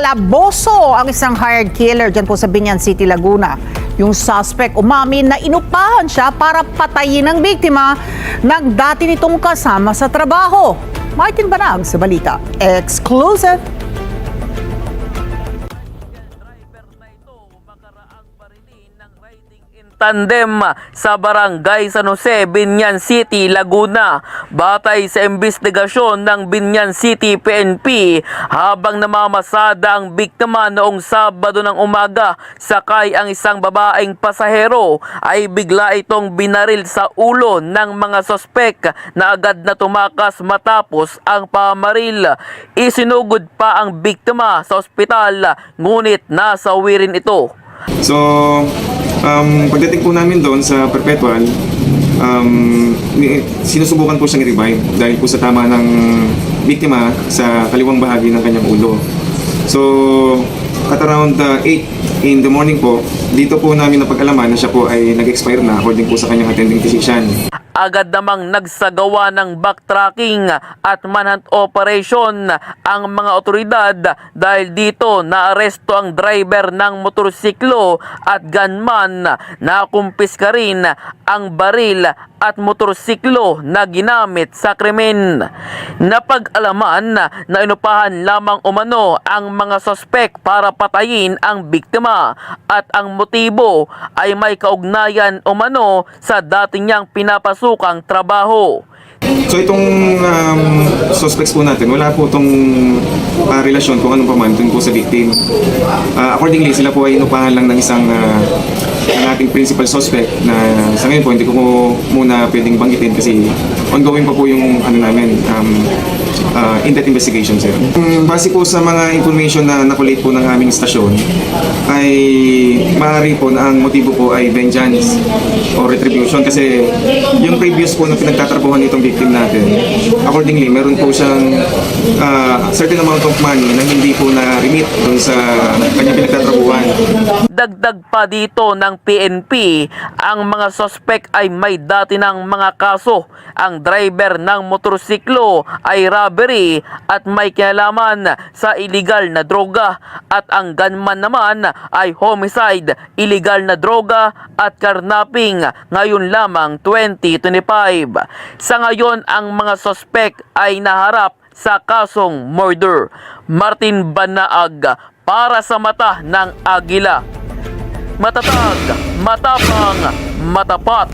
Kalaboso ang isang hired killer dyan po sa Binyan City, Laguna. Yung suspect umamin na inupahan siya para patayin ang biktima ng dati nitong kasama sa trabaho. Martin Banag sa balita. Exclusive! Tandem sa barangay San Jose, Binyan City, Laguna. Batay sa investigasyon ng Binyan City PNP, habang namamasada ang biktima noong Sabado ng umaga, sakay ang isang babaeng pasahero, ay bigla itong binaril sa ulo ng mga sospek na agad na tumakas matapos ang pamaril. Isinugod pa ang biktima sa ospital, ngunit nasawi rin ito. So, pagdating po namin doon sa Perpetual, sinusubukan po siyang i-revive dahil po sa tama ng biktima sa kaliwang bahagi ng kanyang ulo. So, at around 8 in the morning po, dito po namin napag-alaman na siya po ay nag-expire na according po sa kanyang attending physician. Agad namang nagsagawa ng backtracking at manhunt operation ang mga otoridad dahil dito naaresto ang driver ng motorsiklo at gunman. Nakumpiska rin ang baril at motorsiklo na ginamit sa krimen. Napag-alaman na inupahan lamang umano ang mga sospek para patayin ang biktima at ang motibo ay may kaugnayan umano sa dati niyang pinapasukang trabaho. So itong suspects po natin, wala po itong relasyon kung anong paman dun po sa victim. Accordingly, sila po ay inupahan lang ng isang ng ating principal suspect na sa ngayon po hindi ko po muna pwedeng banggitin kasi ongoing pa po yung in-depth investigation, sir. Base po sa mga information na nakulate po ng aming stasyon ay maaari po na ang motibo po ay vengeance o retribution kasi yung previous po na pinagtatrabuhan itong victim natin, accordingly meron po siyang certain amount of money na hindi po na-remit doon sa kanyang pinagtatrabuhan. Dagdag pa dito ng PNP, ang mga sospek ay may dati ng mga kaso. Ang driver ng motorsiklo ay robbery at may kinalaman sa illegal na droga, at ang gunman naman ay homicide, illegal na droga at carnapping, ngayon lamang 2025. Sa ngayon, ang mga sospek ay naharap sa kasong murder. Martin Banaag para sa Mata ng Agila. Matatag, matapang, matapat.